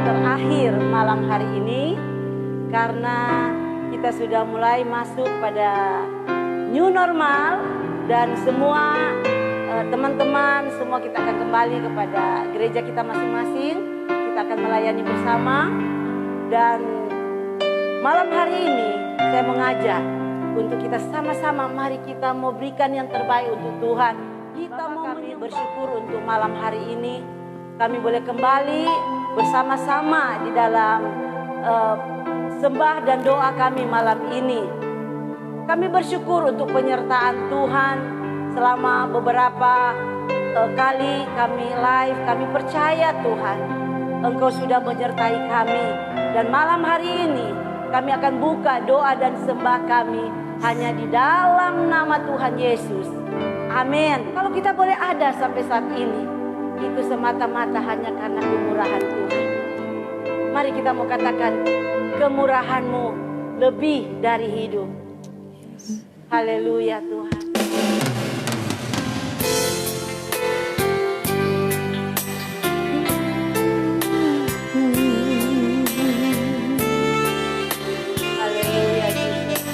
terakhir malam hari ini, karena kita sudah mulai masuk pada new normal dan semua teman-teman semua kita akan kembali kepada gereja kita masing-masing. Kita akan melayani bersama, dan malam hari ini saya mengajak untuk kita sama-sama, mari kita mau berikan yang terbaik untuk Tuhan. Kita mau bersyukur untuk malam hari ini kami boleh kembali bersama-sama di dalam sembah dan doa kami malam ini. Kami bersyukur untuk penyertaan Tuhan selama beberapa kali kami live. Kami percaya Tuhan, Engkau sudah menyertai kami. Dan malam hari ini kami akan buka doa dan sembah kami hanya di dalam nama Tuhan Yesus. Amin. Kalau kita boleh ada sampai saat ini, itu semata-mata hanya karena kemurahan Tuhan. Mari kita mau katakan, kemurahan-Mu lebih dari hidup. Haleluya Tuhan. Haleluya Yesus.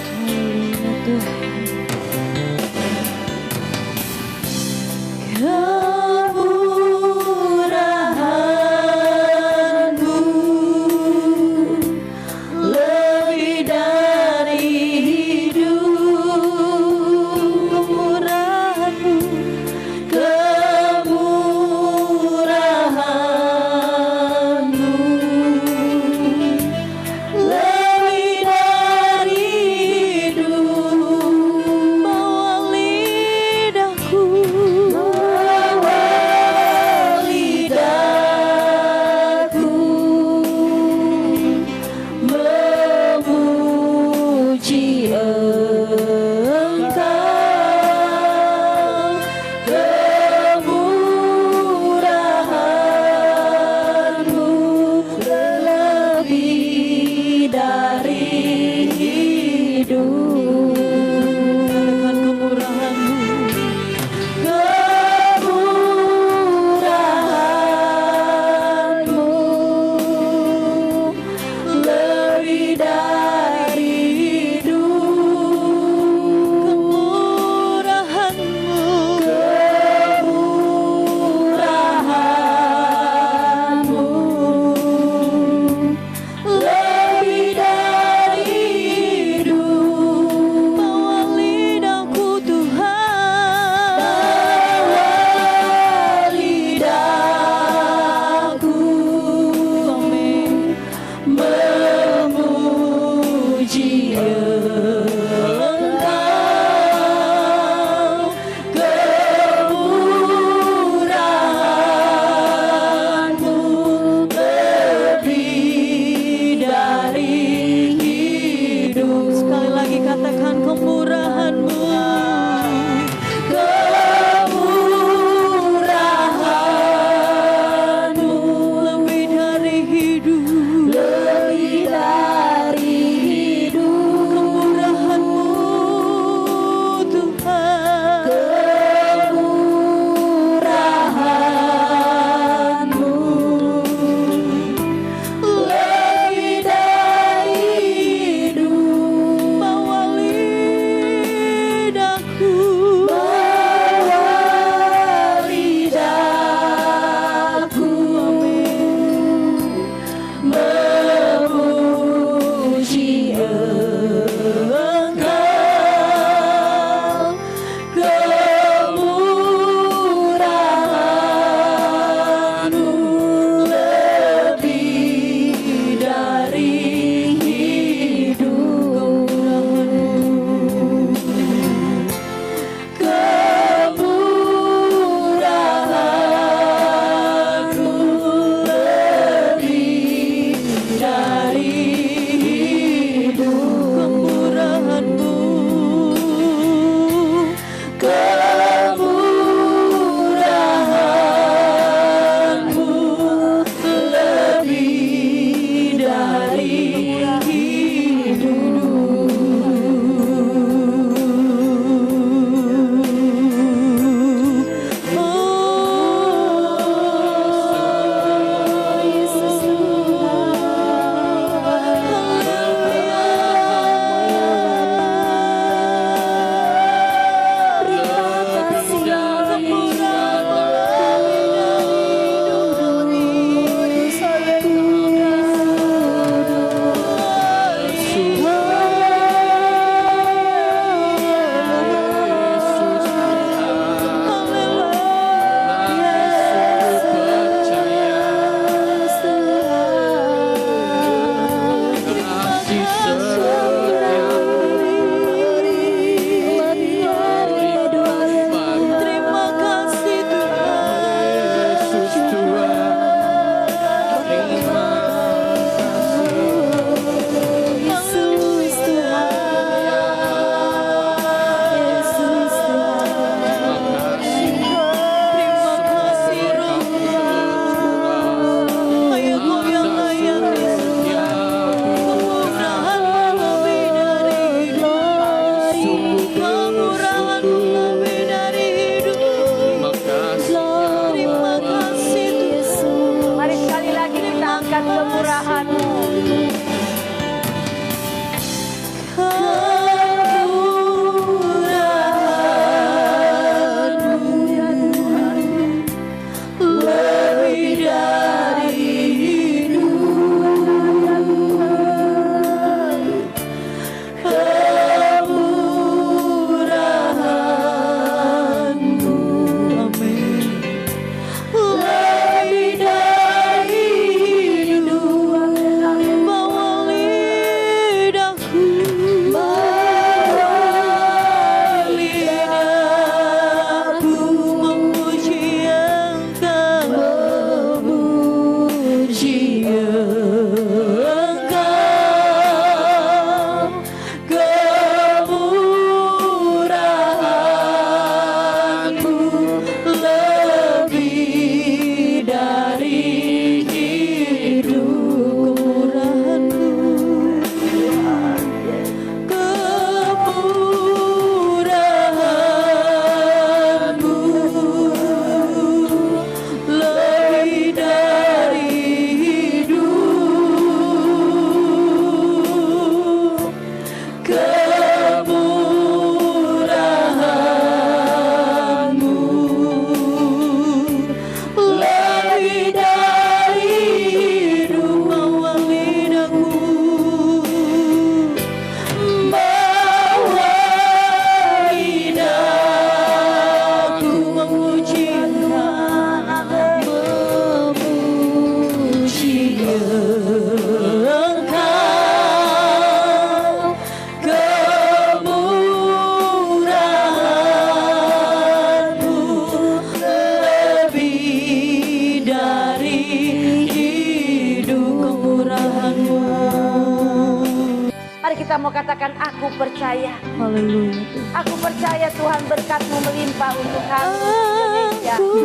kita mau katakan aku percaya. Haleluya. Aku percaya Tuhan berkat-Mu melimpah untuk kami Indonesia. Aku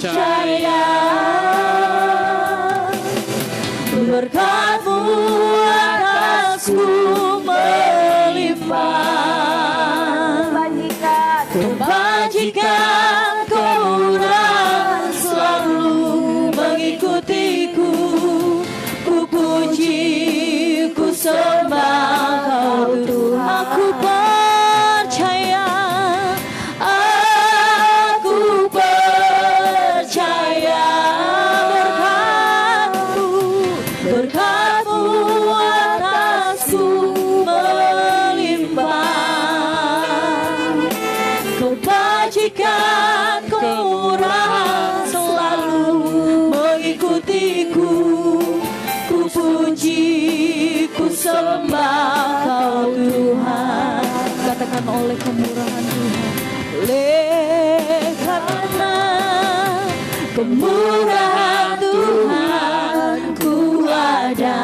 percaya berkat-Mu atasku melimpah. Kebajikan Kau selalu mengikutiku. Ku puji, ku sembah Kau Tuhan. Aku percaya, aku percaya berkat-Mu atasku melimpah. Kebajikan kemurahan selalu mengikutiku. Ku puji, ku sembah Kau Tuhan. Katakan oleh kemurahan Tuhan. Oleh karena kemurahan Tuhan ku ada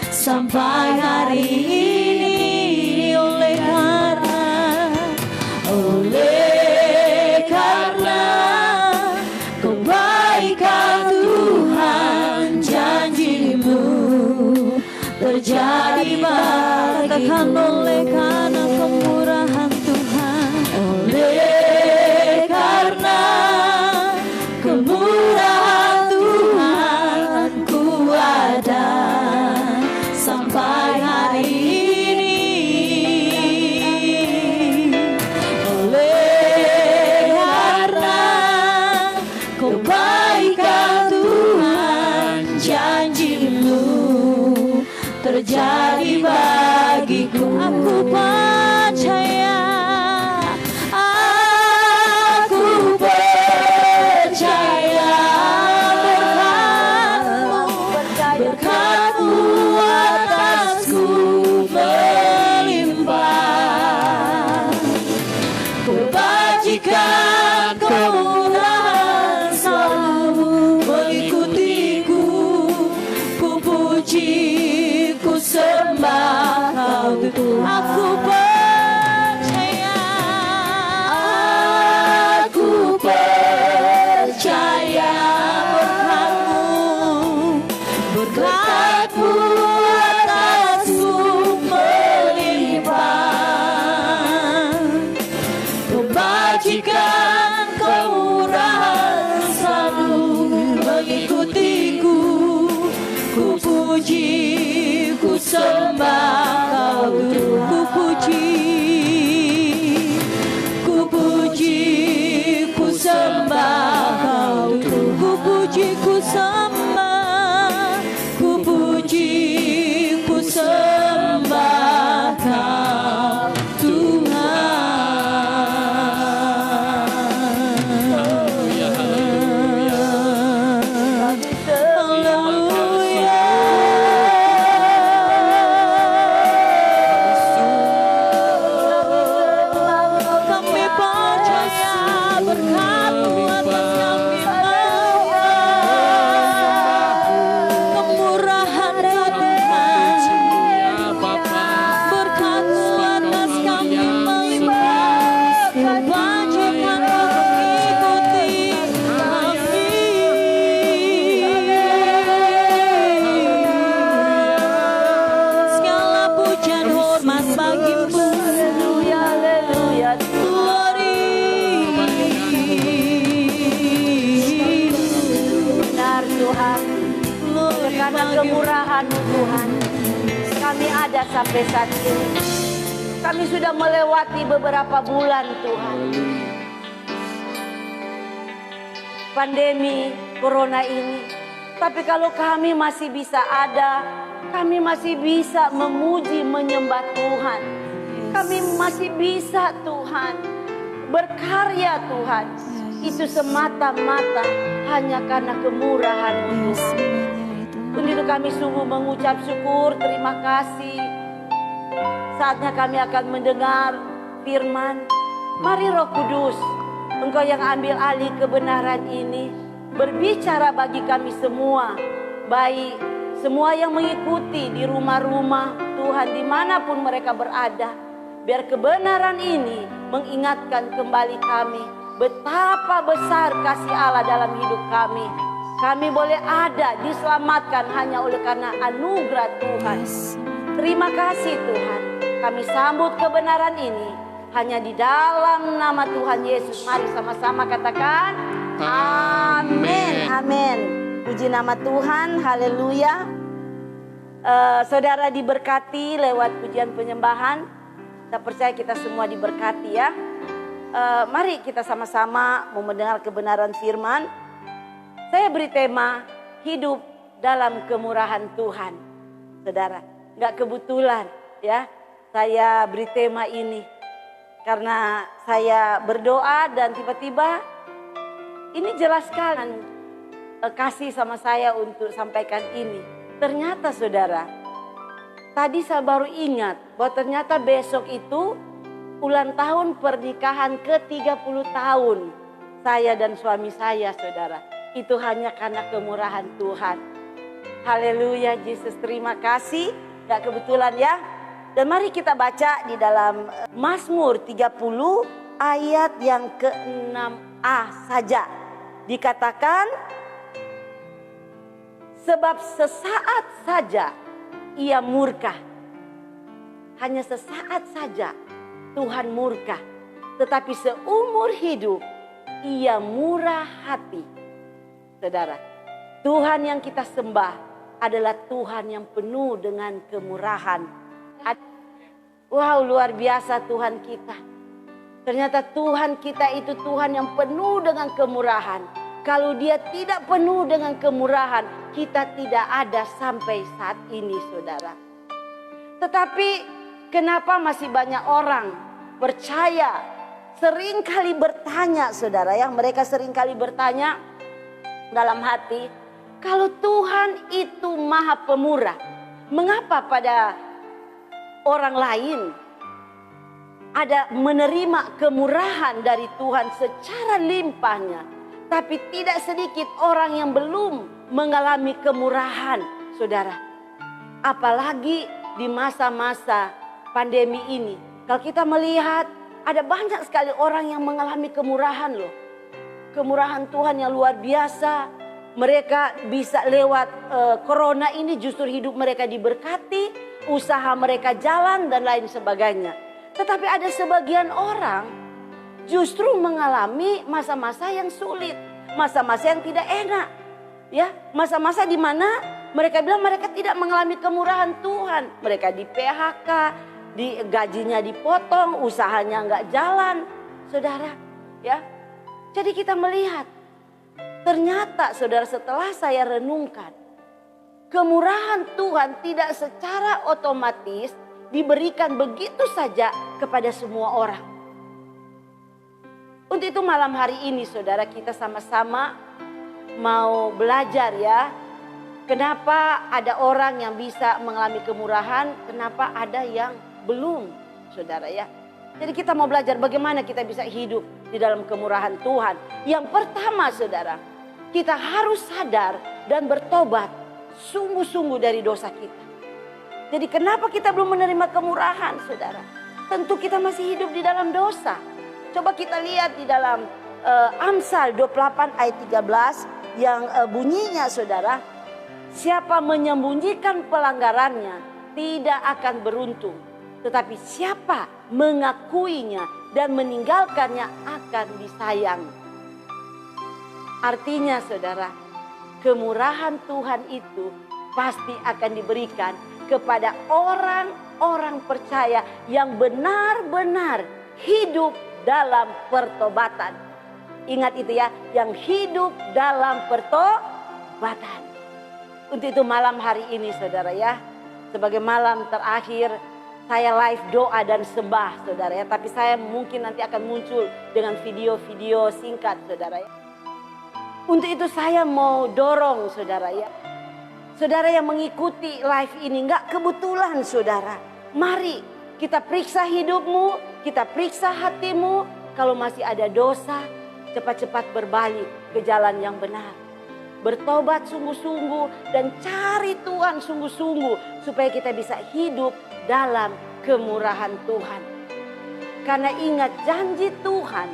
sampai hari ini. Oleh karena kebaikan Tuhan, janji-Mu terjadi bagi. Katakan oleh karena kemurahan Tuhan. Oleh karena kemurahan Tuhan ku ada sampai hari ini. Oleh karena kebaikan Tuhan, janji-Mu terjadi bagiku. Aku percaya, aku percaya berkat-Mu atasku melimpah. Kebajikan kemurahan selalu mengikutiku. Ku puji, ku sembah Kau Tuhan. Aku percaya, aku percaya berkat-Mu atasku melimpah. Kebajikan kemurahan selalu mengikutiku. Ku puji, ku sembah Kau Tuhan. Ku puji, ku sembah Kau Tuhan. Ku puji, ku sembah, ku puji, ku sembah Kau Tuhan. Haleluya, haleluya. Haleluya. Kami percaya berkat-Mu atas kami kemurahan Tuhan. Berkat-Mu atas kami melimpah. Kebajikan mengikuti kami. Segala pujian hormat bagi-Mu. Haleluya, haleluya. Benar Tuhan, karena kemurahan-Mu Tuhan, kami ada sampai saat ini. Kami sudah melewati beberapa bulan Tuhan. Pandemi Corona ini. Tapi kalau kami masih bisa ada, kami masih bisa memuji, menyembah Tuhan. Kami masih bisa Tuhan berkarya Tuhan. Itu semata-mata hanya karena kemurahan-Mu Tuhan. Untuk itu kami sungguh mengucap syukur, terima kasih. Saatnya kami akan mendengar firman. Mari Roh Kudus, Engkau yang ambil alih kebenaran ini, berbicara bagi kami semua, baik semua yang mengikuti di rumah-rumah Tuhan dimanapun mereka berada. Biar kebenaran ini mengingatkan kembali kami betapa besar kasih Allah dalam hidup kami. Kami boleh ada diselamatkan hanya oleh karena anugerah Tuhan. Terima kasih Tuhan. Kami sambut kebenaran ini hanya di dalam nama Tuhan Yesus. Mari sama-sama katakan amin. Amin. Puji nama Tuhan. Haleluya. Saudara diberkati lewat pujian penyembahan. Saya percaya kita semua diberkati ya. Mari kita sama-sama mau mendengar kebenaran firman. Saya beri tema hidup dalam kemurahan Tuhan. Saudara, nggak kebetulan ya saya beri tema ini. Karena saya berdoa dan tiba-tiba ini jelaskan kasih sama saya untuk sampaikan ini. Ternyata saudara, tadi saya baru ingat bahwa ternyata besok itu ulang tahun pernikahan ke-30 tahun saya dan suami saya saudara. Itu hanya karena kemurahan Tuhan. Haleluya, Yesus terima kasih. Gak kebetulan ya. Dan mari kita baca di dalam Mazmur 30 ayat yang ke-6a saja. Dikatakan, sebab sesaat saja ia murka. Hanya sesaat saja Tuhan murka. Tetapi seumur hidup ia murah hati. Saudara, Tuhan yang kita sembah adalah Tuhan yang penuh dengan kemurahan. Wow, luar biasa Tuhan kita. Ternyata Tuhan kita itu Tuhan yang penuh dengan kemurahan. Kalau dia tidak penuh dengan kemurahan, kita tidak ada sampai saat ini saudara. Tetapi kenapa masih banyak orang percaya, seringkali bertanya saudara ya. Mereka seringkali bertanya dalam hati, kalau Tuhan itu maha pemurah, mengapa pada orang lain ada menerima kemurahan dari Tuhan secara limpahnya, tapi tidak sedikit orang yang belum mengalami kemurahan, saudara. Apalagi di masa-masa pandemi ini, kalau kita melihat ada banyak sekali orang yang mengalami kemurahan loh. Kemurahan Tuhan yang luar biasa. Mereka bisa lewat corona ini justru hidup mereka diberkati, usaha mereka jalan dan lain sebagainya. Tetapi ada sebagian orang justru mengalami masa-masa yang sulit, masa-masa yang tidak enak. Ya, masa-masa di mana mereka bilang mereka tidak mengalami kemurahan Tuhan. Mereka di PHK, gajinya dipotong, usahanya nggak jalan. Saudara, ya. Jadi kita melihat, ternyata saudara setelah saya renungkan, kemurahan Tuhan tidak secara otomatis diberikan begitu saja kepada semua orang. Untuk itu malam hari ini saudara kita sama-sama mau belajar ya. Kenapa ada orang yang bisa mengalami kemurahan, kenapa ada yang belum saudara ya. Jadi kita mau belajar bagaimana kita bisa hidup di dalam kemurahan Tuhan. Yang pertama saudara, kita harus sadar dan bertobat sungguh-sungguh dari dosa kita. Jadi kenapa kita belum menerima kemurahan saudara? Tentu kita masih hidup di dalam dosa. Coba kita lihat di dalam Amsal 28 ayat 13 yang bunyinya saudara. Siapa menyembunyikan pelanggarannya tidak akan beruntung. Tetapi siapa mengakuinya dan meninggalkannya akan disayang. Artinya saudara, kemurahan Tuhan itu pasti akan diberikan kepada orang-orang percaya yang benar-benar hidup dalam pertobatan. Ingat itu ya, yang hidup dalam pertobatan. Untuk itu malam hari ini saudara ya, sebagai malam terakhir saya live doa dan sembah saudara ya. Tapi saya mungkin nanti akan muncul dengan video-video singkat saudara ya. Untuk itu saya mau dorong saudara ya. Saudara yang mengikuti live ini gak kebetulan saudara. Mari kita periksa hidupmu, kita periksa hatimu. Kalau masih ada dosa, cepat-cepat berbalik ke jalan yang benar. bertobat sungguh-sungguh, dan cari Tuhan sungguh-sungguh supaya kita bisa hidup dalam kemurahan Tuhan. Karena ingat janji Tuhan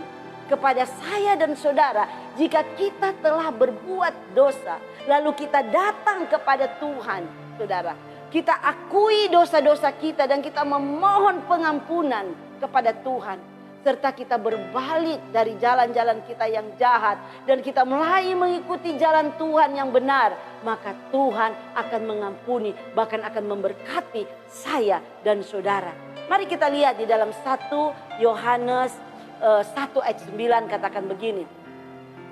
kepada saya dan saudara, jika kita telah berbuat dosa, lalu kita datang kepada Tuhan, saudara, kita akui dosa-dosa kita dan kita memohon pengampunan kepada Tuhan, serta kita berbalik dari jalan-jalan kita yang jahat dan kita mulai mengikuti jalan Tuhan yang benar, maka Tuhan akan mengampuni, bahkan akan memberkati saya dan saudara. Mari kita lihat di dalam 1 Yohanes 1 ayat 9 katakan begini.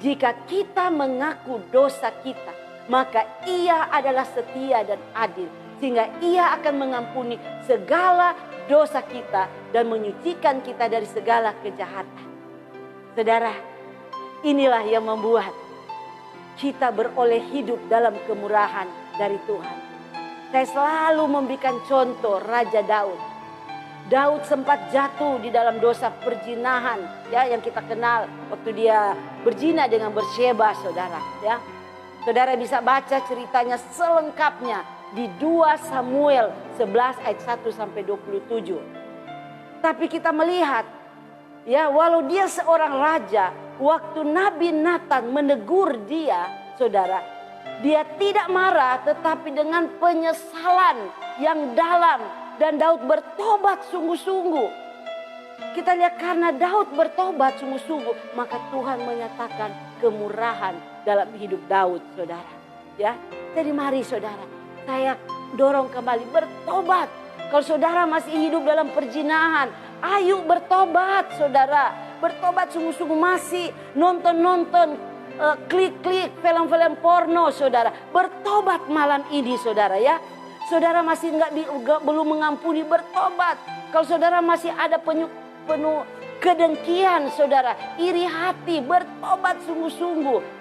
Jika kita mengaku dosa kita, maka Ia adalah setia dan adil, sehingga Ia akan mengampuni segala dosa kita dan menyucikan kita dari segala kejahatan. Saudara, inilah yang membuat kita beroleh hidup dalam kemurahan dari Tuhan. Saya selalu memberikan contoh Raja Daud. Daud sempat jatuh di dalam dosa perzinahan, ya, yang kita kenal waktu dia berzina dengan Batsyeba, saudara, ya. Saudara bisa baca ceritanya selengkapnya di 2 Samuel 11 ayat 1 sampai 27. Tapi kita melihat, ya, walau dia seorang raja, waktu Nabi Nathan menegur dia, saudara, dia tidak marah tetapi dengan penyesalan yang dalam. Dan Daud bertobat sungguh-sungguh. Kita lihat karena Daud bertobat sungguh-sungguh, maka Tuhan menyatakan kemurahan dalam hidup Daud, saudara. Ya, jadi mari saudara, saya dorong kembali bertobat. Kalau saudara masih hidup dalam perzinahan, ayo bertobat, saudara. Bertobat sungguh-sungguh, masih nonton-nonton, klik-klik film-film porno, saudara. Bertobat malam ini, saudara, ya. Saudara masih belum mengampuni, bertobat. Kalau saudara masih ada penuh kedengkian, saudara, iri hati, bertobat sungguh-sungguh.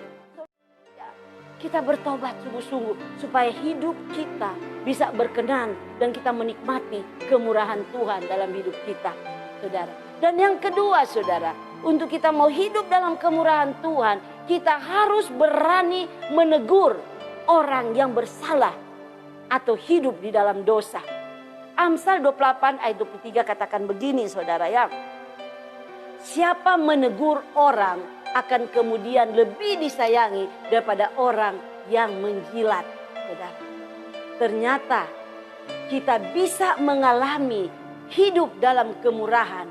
Kita bertobat sungguh-sungguh supaya hidup kita bisa berkenan dan kita menikmati kemurahan Tuhan dalam hidup kita, saudara. Dan yang kedua, saudara, untuk kita mau hidup dalam kemurahan Tuhan, kita harus berani menegur orang yang bersalah atau hidup di dalam dosa. Amsal 28 ayat 23 katakan begini, saudara, ya. Siapa menegur orang akan kemudian lebih disayangi daripada orang yang menjilat, saudara. Ternyata kita bisa mengalami hidup dalam kemurahan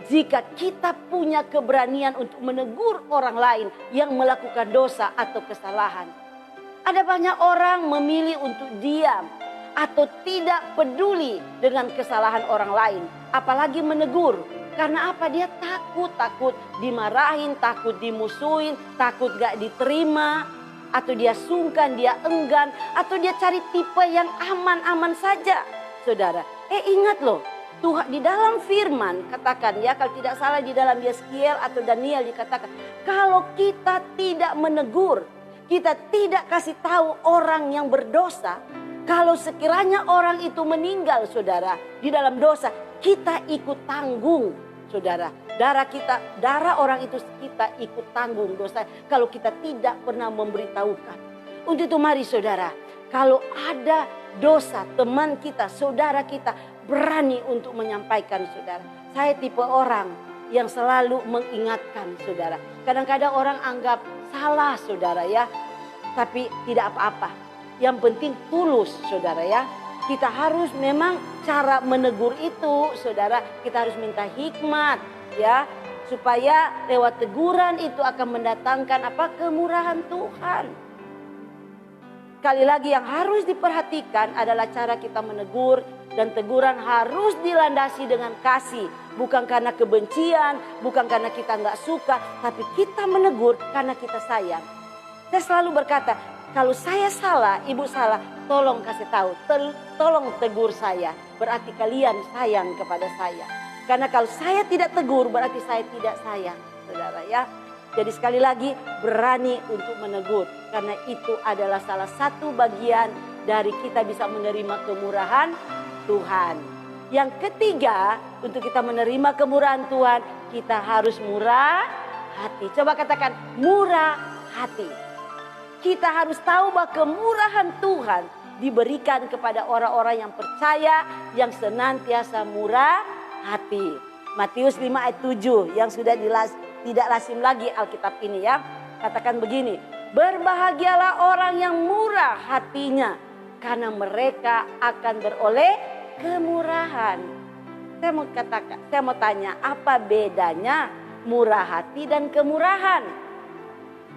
jika kita punya keberanian untuk menegur orang lain yang melakukan dosa atau kesalahan. Ada banyak orang memilih untuk diam atau tidak peduli dengan kesalahan orang lain, apalagi menegur. Karena apa? Dia takut dimarahin, takut dimusuhin, takut gak diterima, atau dia sungkan, dia enggan, atau dia cari tipe yang aman-aman saja, saudara. Ingat loh, Tuhan di dalam firman katakan, ya, kalau tidak salah di dalam Yeskiel atau Daniel dikatakan, kalau kita tidak menegur, kita tidak kasih tahu orang yang berdosa, kalau sekiranya orang itu meninggal, saudara, di dalam dosa, kita ikut tanggung, saudara. Darah orang itu kita ikut tanggung dosa kalau kita tidak pernah memberitahukan. Untuk itu mari, saudara, kalau ada dosa teman kita, saudara kita, berani untuk menyampaikan, saudara. Saya tipe orang yang selalu mengingatkan, saudara. Kadang-kadang orang anggap salah, saudara, ya. Tapi tidak apa-apa. Yang penting tulus, saudara, ya. Kita harus memang cara menegur itu, saudara, kita harus minta hikmat, ya. Supaya lewat teguran itu akan mendatangkan apa? Kemurahan Tuhan. Sekali lagi yang harus diperhatikan adalah cara kita menegur, dan teguran harus dilandasi dengan kasih. Bukan karena kebencian, bukan karena kita nggak suka, tapi kita menegur karena kita sayang. Saya selalu berkata, kalau saya salah, ibu salah, tolong kasih tahu, tolong tegur saya. Berarti kalian sayang kepada saya. Karena kalau saya tidak tegur, berarti saya tidak sayang, saudara, ya. Jadi sekali lagi, berani untuk menegur. Karena itu adalah salah satu bagian dari kita bisa menerima kemurahan Tuhan. Yang ketiga, untuk kita menerima kemurahan Tuhan, kita harus murah hati. Coba katakan, murah hati. Kita harus tahu bahwa kemurahan Tuhan diberikan kepada orang-orang yang percaya, yang senantiasa murah hati. Matius 5 ayat 7 yang sudah tidak lazim lagi Alkitab ini ya. Katakan begini, berbahagialah orang yang murah hatinya, karena mereka akan beroleh kemurahan. Saya mau tanya, apa bedanya murah hati dan kemurahan?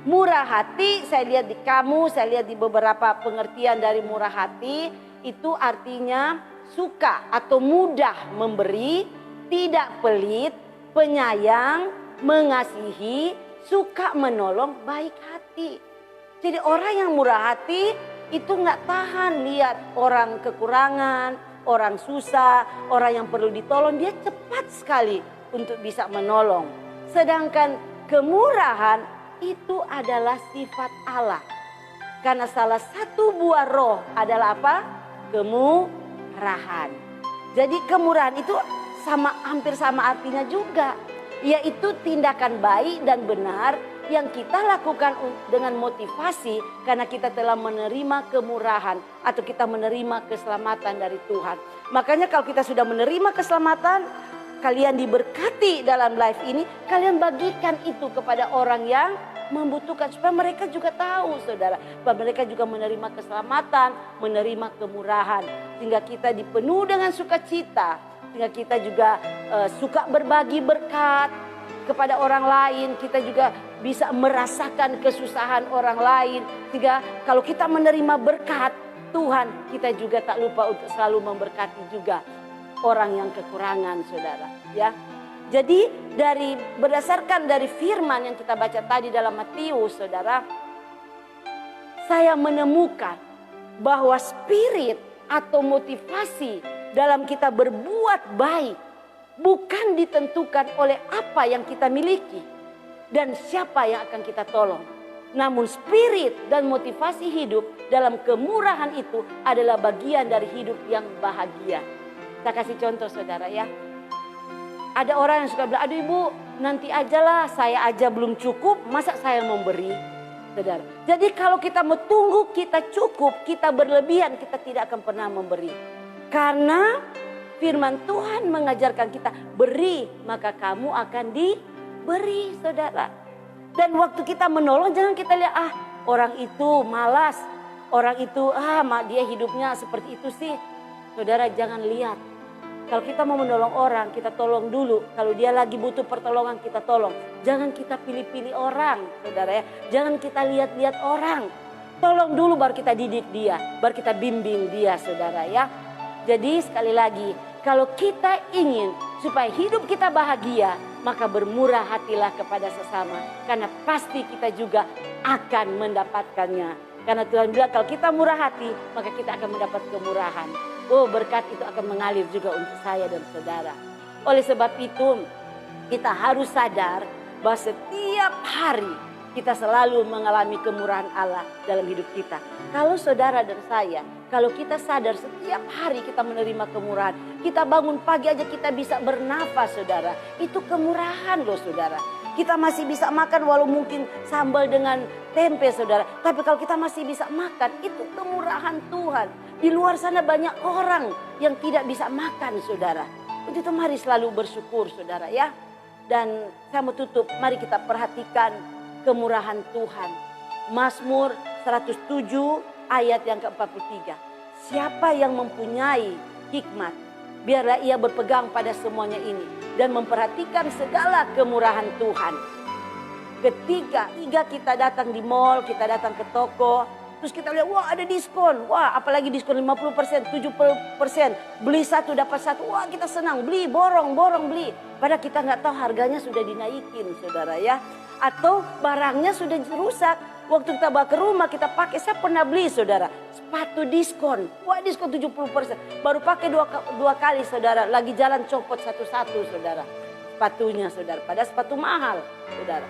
Murah hati, saya lihat di kamus, saya lihat di beberapa pengertian dari murah hati, itu artinya suka atau mudah memberi, tidak pelit, penyayang, mengasihi, suka menolong, baik hati. Jadi orang yang murah hati itu nggak tahan lihat orang kekurangan, orang susah, orang yang perlu ditolong, dia cepat sekali untuk bisa menolong. Sedangkan kemurahan itu adalah sifat Allah. Karena salah satu buah roh adalah apa? Kemurahan. Jadi kemurahan itu hampir sama artinya juga. Yaitu tindakan baik dan benar yang kita lakukan dengan motivasi karena kita telah menerima kemurahan atau kita menerima keselamatan dari Tuhan. Makanya kalau kita sudah menerima keselamatan, kalian diberkati dalam live ini, kalian bagikan itu kepada orang yang membutuhkan supaya mereka juga tahu saudara, bahwa mereka juga menerima keselamatan, menerima kemurahan, sehingga kita dipenuhi dengan sukacita, sehingga kita juga suka berbagi berkat kepada orang lain, kita juga bisa merasakan kesusahan orang lain, sehingga kalau kita menerima berkat Tuhan, kita juga tak lupa untuk selalu memberkati juga orang yang kekurangan saudara ya. Jadi berdasarkan dari firman yang kita baca tadi dalam Matius saudara, saya menemukan bahwa spirit atau motivasi dalam kita berbuat baik bukan ditentukan oleh apa yang kita miliki dan siapa yang akan kita tolong. Namun spirit dan motivasi hidup dalam kemurahan itu adalah bagian dari hidup yang bahagia. Saya kasih contoh saudara ya. Ada orang yang suka bilang, aduh ibu nanti ajalah, saya aja belum cukup, masa saya memberi? Saudara. Jadi kalau kita mau tunggu kita cukup, kita berlebihan, kita tidak akan pernah memberi. Karena firman Tuhan mengajarkan kita, beri maka kamu akan diberi saudara. Dan waktu kita menolong jangan kita lihat, orang itu malas, orang itu dia hidupnya seperti itu sih. Saudara jangan lihat. Kalau kita mau menolong orang, kita tolong dulu. Kalau dia lagi butuh pertolongan, kita tolong. Jangan kita pilih-pilih orang, saudara ya. Jangan kita lihat-lihat orang. Tolong dulu baru kita didik dia, baru kita bimbing dia, saudara ya. Jadi sekali lagi, kalau kita ingin supaya hidup kita bahagia, maka bermurah hatilah kepada sesama. Karena pasti kita juga akan mendapatkannya. Karena Tuhan bilang kalau kita murah hati, maka kita akan mendapat kemurahan. Oh, berkat itu akan mengalir juga untuk saya dan saudara. Oleh sebab itu kita harus sadar bahwa setiap hari kita selalu mengalami kemurahan Allah dalam hidup kita. Kalau saudara dan saya, kalau kita sadar setiap hari kita menerima kemurahan. Kita bangun pagi aja kita bisa bernafas saudara. Itu kemurahan loh saudara. Kita masih bisa makan walau mungkin sambal dengan tempe saudara. Tapi kalau kita masih bisa makan, itu kemurahan Tuhan. Di luar sana banyak orang yang tidak bisa makan saudara. Untuk itu mari selalu bersyukur saudara ya. Dan saya mau tutup, mari kita perhatikan kemurahan Tuhan. Mazmur 107 ayat yang ke-43. Siapa yang mempunyai hikmat, biarlah ia berpegang pada semuanya ini dan memperhatikan segala kemurahan Tuhan. Ketika kita datang di mall, kita datang ke toko, terus kita lihat, wah ada diskon, wah apalagi diskon 50%, 70%, beli satu dapat satu, wah kita senang, beli, borong beli. Padahal kita nggak tahu harganya sudah dinaikin saudara ya. Atau barangnya sudah rusak, waktu kita bawa ke rumah kita pakai, saya pernah beli saudara, sepatu diskon, wah diskon 70%, baru pakai dua kali saudara, lagi jalan copot satu-satu saudara, sepatunya saudara, padahal sepatu mahal saudara.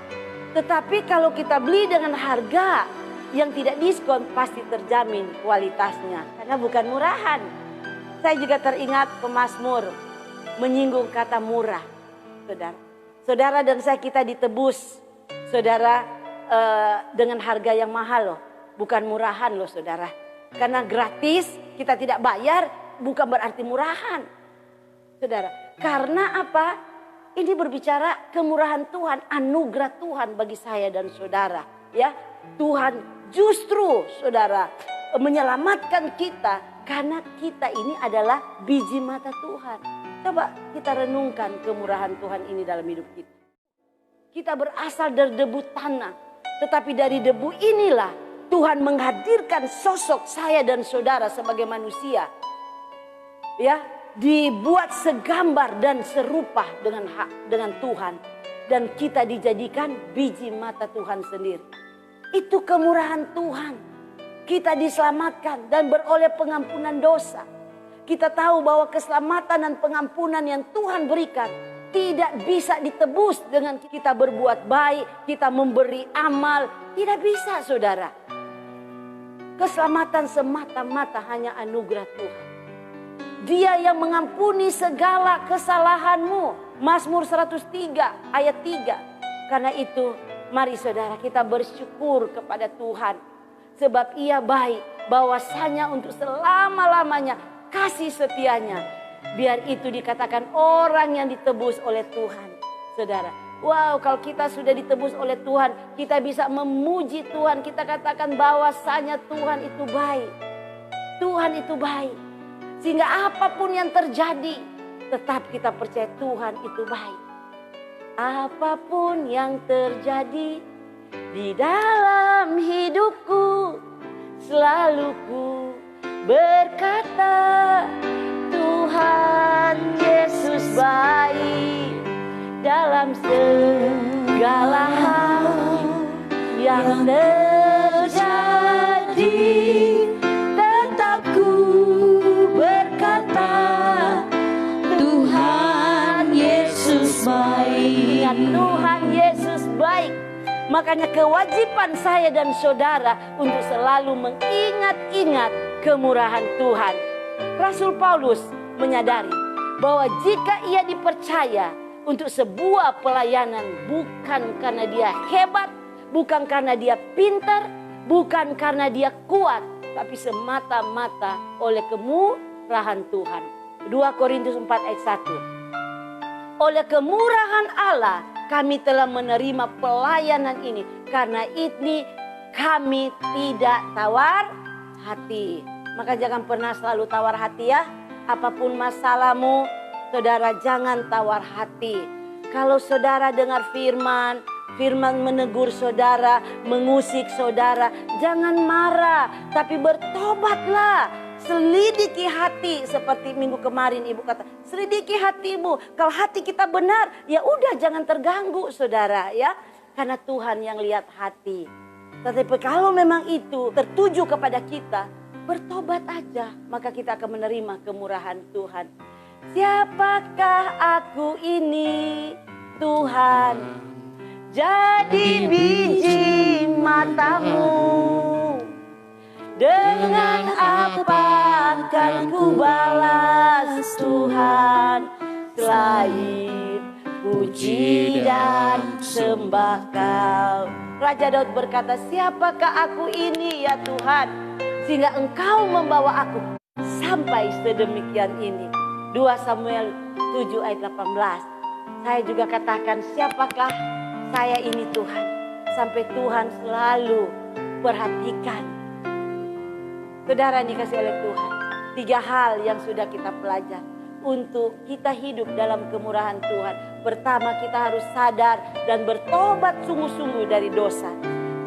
Tetapi kalau kita beli dengan harga yang tidak diskon, pasti terjamin kualitasnya, karena bukan murahan. Saya juga teringat pemazmur menyinggung kata murah saudara. Saudara dan saya kita ditebus saudara dengan harga yang mahal loh. bukan murahan loh saudara. Karena gratis, kita tidak bayar, bukan berarti murahan. Saudara, karena apa? Ini berbicara kemurahan Tuhan, anugerah Tuhan bagi saya dan saudara. Ya, Tuhan justru saudara menyelamatkan kita karena kita ini adalah biji mata Tuhan. Coba kita renungkan kemurahan Tuhan ini dalam hidup kita. Kita berasal dari debu tanah, tetapi dari debu inilah Tuhan menghadirkan sosok saya dan saudara sebagai manusia. Ya, dibuat segambar dan serupa dengan Tuhan, dan kita dijadikan biji mata Tuhan sendiri. Itu kemurahan Tuhan. Kita diselamatkan dan beroleh pengampunan dosa. Kita tahu bahwa keselamatan dan pengampunan yang Tuhan berikan tidak bisa ditebus dengan kita berbuat baik, kita memberi amal. Tidak bisa saudara. Keselamatan semata-mata hanya anugerah Tuhan. Dia yang mengampuni segala kesalahanmu. Mazmur 103 ayat 3. Karena itu mari saudara kita bersyukur kepada Tuhan. Sebab ia baik, bahwasanya untuk selama-lamanya kasih setianya. Biar itu dikatakan orang yang ditebus oleh Tuhan. Saudara, wow, kalau kita sudah ditebus oleh Tuhan, kita bisa memuji Tuhan. Kita katakan bahwasanya Tuhan itu baik. Tuhan itu baik. Sehingga apapun yang terjadi, tetap kita percaya Tuhan itu baik. Apapun yang terjadi di dalam hidupku, selalu ku berkata, Tuhan Yesus baik dalam segala hal yang terjadi. Tetap ku berkata, Tuhan Yesus baik. Tuhan Yesus baik. Makanya kewajiban saya dan saudara untuk selalu mengingat-ingat kemurahan Tuhan. Rasul Paulus menyadari bahwa jika ia dipercaya untuk sebuah pelayanan bukan karena dia hebat, bukan karena dia pintar, bukan karena dia kuat, tapi semata-mata oleh kemurahan Tuhan. 2 Korintus 4 ayat 1. Oleh kemurahan Allah kami telah menerima pelayanan ini, karena ini kami tidak tawar hati. Maka jangan pernah selalu tawar hati ya. Apapun masalahmu, saudara jangan tawar hati. Kalau saudara dengar firman menegur saudara, mengusik saudara, jangan marah, tapi bertobatlah. Selidiki hati, seperti minggu kemarin ibu kata, selidiki hatimu. Kalau hati kita benar, ya udah jangan terganggu saudara ya. Karena Tuhan yang lihat hati. Tetapi kalau memang itu tertuju kepada kita, bertobat aja, maka kita akan menerima kemurahan Tuhan. Siapakah aku ini, Tuhan? Jadi biji matamu. Dengan apa akan ku balas Tuhan, selain puji dan sembah Kau. Raja Daud berkata, siapakah aku ini ya Tuhan, sehingga Engkau membawa aku sampai sedemikian ini. 2 Samuel 7 ayat 18. Saya juga katakan, siapakah saya ini Tuhan, sampai Tuhan selalu perhatikan. Saudara yang dikasih oleh Tuhan, 3 hal yang sudah kita pelajari untuk kita hidup dalam kemurahan Tuhan. Pertama, kita harus sadar dan bertobat sungguh-sungguh dari dosa.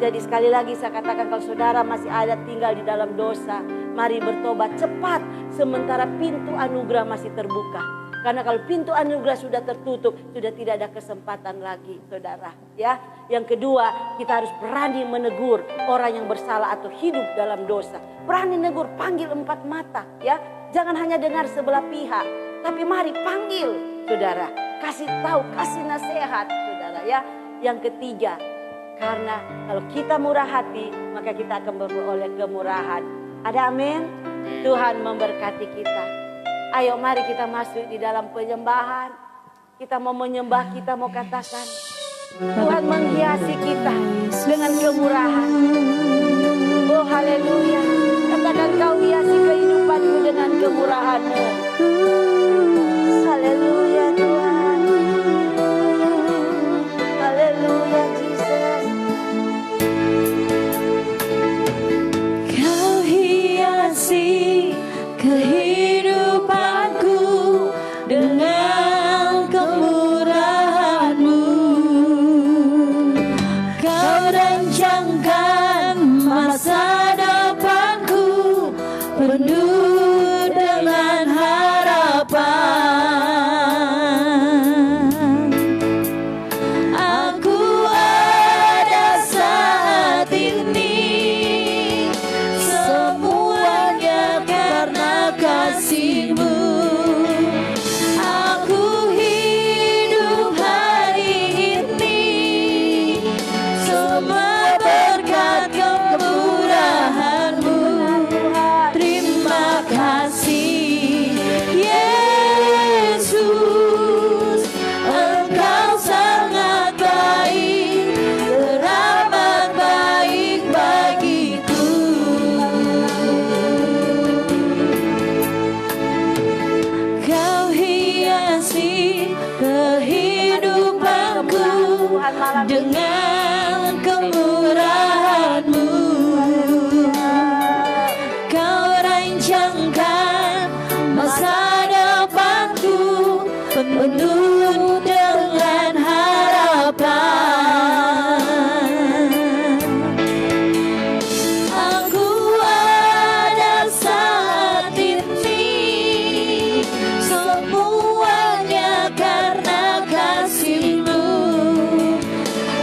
Jadi sekali lagi saya katakan, kalau saudara masih ada tinggal di dalam dosa, mari bertobat cepat sementara pintu anugerah masih terbuka. Karena kalau pintu anugerah sudah tertutup, sudah tidak ada kesempatan lagi saudara ya. Yang kedua, kita harus berani menegur orang yang bersalah atau hidup dalam dosa. Berani negur, panggil 4 mata ya. Jangan hanya dengar sebelah pihak, tapi mari panggil saudara. Kasih tahu, kasih nasihat saudara ya. Yang ketiga, karena kalau kita murah hati, maka kita akan beroleh kemurahan. Ada amin? Tuhan memberkati kita. Ayo mari kita masuk di dalam penyembahan. Kita mau menyembah, kita mau katakan, Tuhan menghiasi kita dengan kemurahan. Oh kemurahan-Mu. Haleluya Tuhan. Haleluya Jesus. Kau hiasi kehidupanku dengan kemurahan-Mu. Kau rancangkan masa depanku penuh dengan harapan. Aku ada saat ini, semuanya karena kasih-Mu. Aku hidup hari ini, semua berkat kemurahan-Mu. Terima kasih Yesus, Engkau sangat baik, teramat baik bagiku. Kau hiasi kehidupanku dengan kemurahan-Mu. Kau rancangkan masa depanku penuh dengan harapan. Aku ada saat ini, semuanya karena kasih-Mu.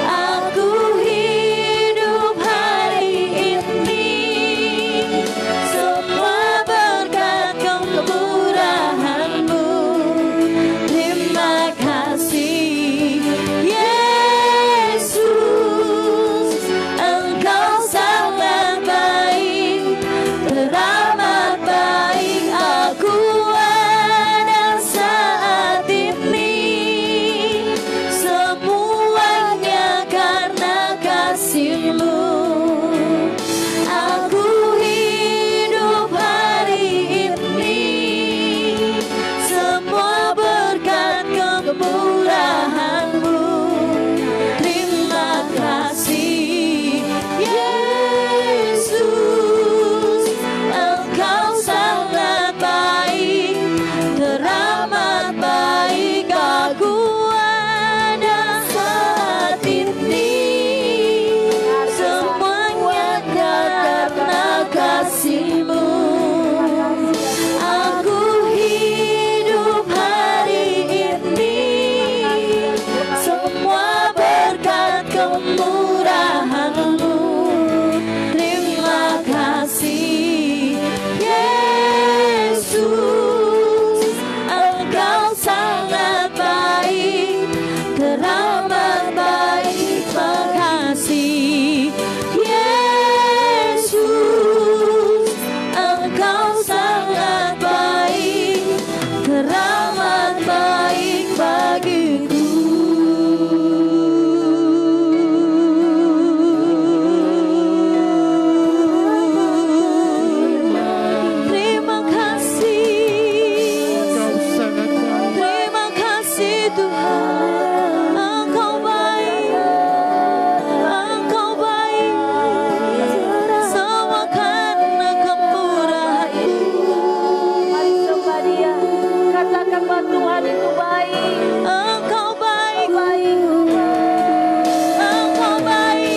Aku hidup hari ini, semua berkat kemurahan-Mu. Terima kasih Yesus, Engkau sangat baik, teramat baik. Aku ada saat ini, semuanya karena kasih-Mu. Aku hidup hari ini, semua berkat kemurahan-Mu. Terima kasih Yesus, Engkau sangat baik, teramat baik. Aku ada saat ini, semuanya karena kasih-Mu. Aku hidup hari ini, semua berkat kemurahan-Mu. Terima kasih Yesus, Engkau sangat baik, teramat baik. Makasih Yesus, Engkau sangat baik, teramat baik bagiku. Terima kasih, Kau sangat baik. terima kasih Tuhan. Engkau baik, Engkau baik, semua karena kemurahan-Mu. Mari sembah Dia. Katakan bahwa Tuhan itu baik. Engkau baik, Baik. Engkau baik,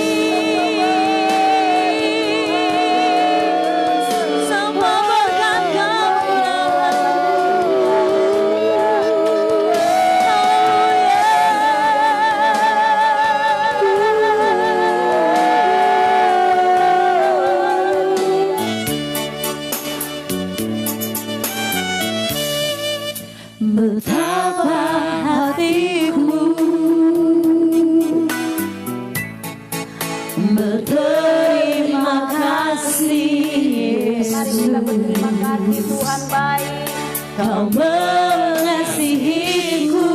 semua berkat betapa hatiku berterima kasih Mari Yesus. kita berterima kasih Tuhan baik. Kau mengasihiku,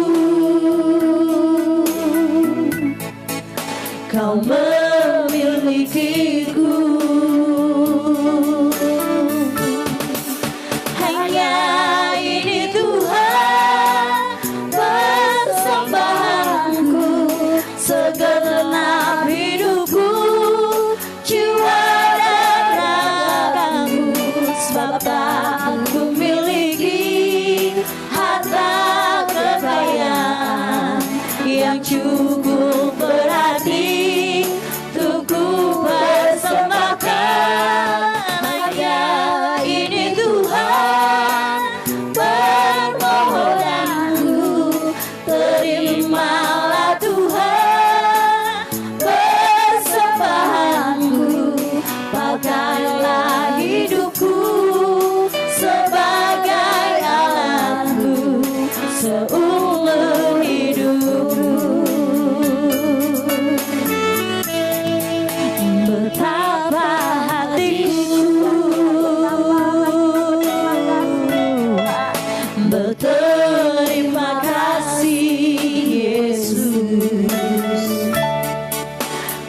Kau memilikiku, hanya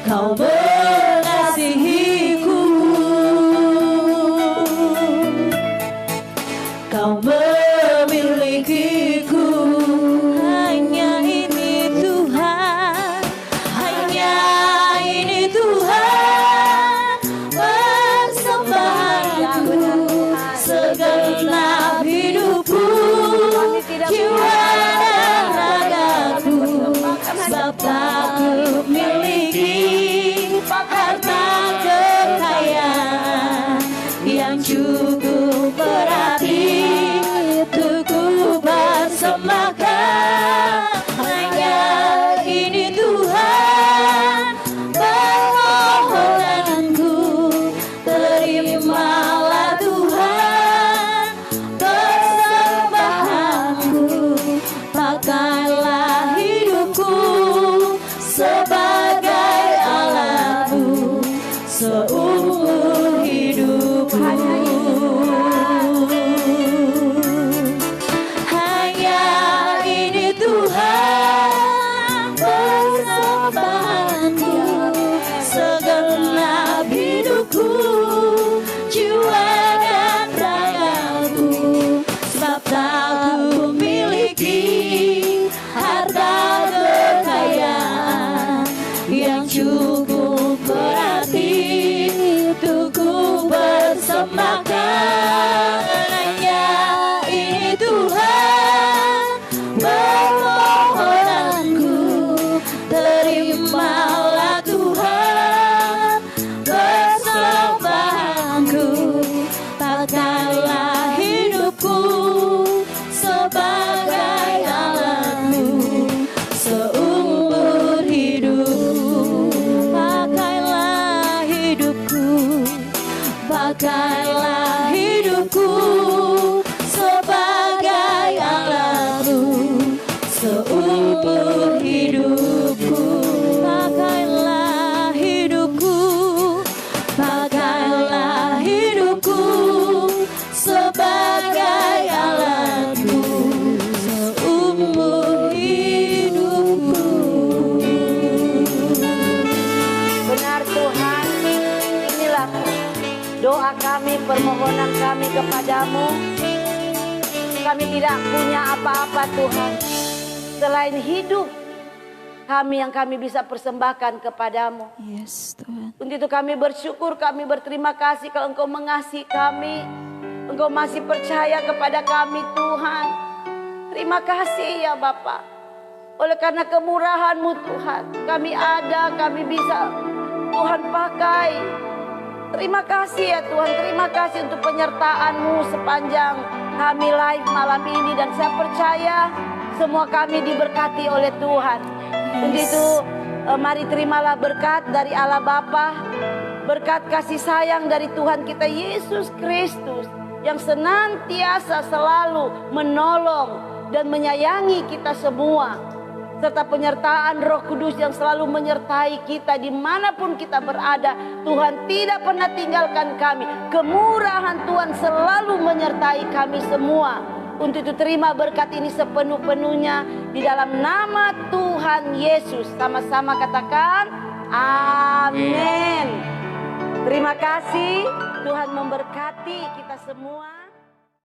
Kau mengasihiku, Kau memilikiku. Hanya ini Tuhan, hanya ini Tuhan, persembahanku, segenap hidupku, jiwa dan ragaku. Sebab tak memiliki harta kekayaan yang cukup berarti untuk ku persembahkan. Hanya ini Tuhan, permohonanku, terimalah Tuhan persembahanku. Pakailah hidupku sebagai alatmu seumur hidupku. Hanya ini Tuhan, persembahanku, segenap hidupku, jiwa dan ragaku. Sebab tak ku miliki harta kekayaan yang cukup berarti untuk ku persembahkan. Hanya ini Tuhan, permohonanku, terimalah Tuhan persembahanku. Pakailah hidupku sebagai alatmu seumur hidupku. Pakailah hidupku, pakailah hidupku sebagai alatmu seumur hidupku. Pakailah hidupku, pakailah hidupku sebagai alatmu seumur hidupku. Benar Tuhan, inilah doa kami, permohonan kami kepadamu. Kami tidak punya apa-apa Tuhan, selain hidup kami yang kami bisa persembahkan kepadamu. Yes Tuhan. Untuk itu kami bersyukur, kami berterima kasih kalau Engkau mengasihi kami. Engkau masih percaya kepada kami Tuhan. Terima kasih ya Bapa. Oleh karena kemurahan-Mu Tuhan, kami ada, kami bisa Tuhan pakai. Terima kasih ya Tuhan, terima kasih untuk penyertaan-Mu sepanjang kami live malam ini. Dan saya percaya semua kami diberkati oleh Tuhan. Untuk itu mari terimalah berkat dari Allah Bapa, berkat kasih sayang dari Tuhan kita Yesus Kristus yang senantiasa selalu menolong dan menyayangi kita semua, serta penyertaan Roh Kudus yang selalu menyertai kita dimanapun kita berada. Tuhan tidak pernah tinggalkan kami, kemurahan Tuhan selalu menyertai kami semua. Untuk itu terima berkat ini sepenuh-penuhnya di dalam nama Tuhan Yesus. Sama-sama katakan amin. Terima kasih, Tuhan memberkati kita semua.